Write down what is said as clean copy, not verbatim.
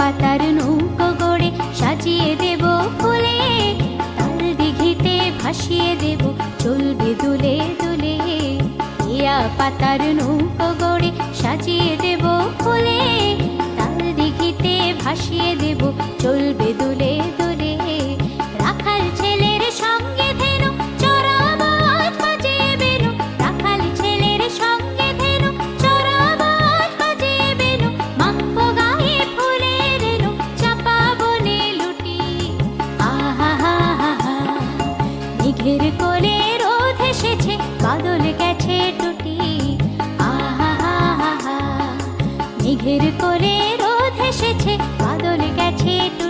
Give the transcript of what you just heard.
পাতার নৌকো গড়ে সাজিয়ে দেব ফুলে, তাল দিঘিতে ভাসিয়ে দেব চলবে দুলে দুলে। কেয়া পাতার নৌকো গড়ে সাজিয়ে দেব ফুলে, তাল দিঘিতে ভাসিয়ে দেব চলবে দুলে দুলে। রাখাল ছেলের সঙ্গে ধেনু চড়াবো আজ বাজিয়ে বেনু, রাখাল ছেলের সঙ্গে ধেনু চড়াবো আজ বাজিয়ে বেনু। মাখবো গায়ে ফুলের রেণু, চাপা বনে লুটি। আহা হা হা হা, মেঘের কোলে রোদ এসেছে, বাদল গেছে টুটি। আহা হা হা হা, মেঘের কোলে রোদ এসেছে, বাদল গেছে টুটি।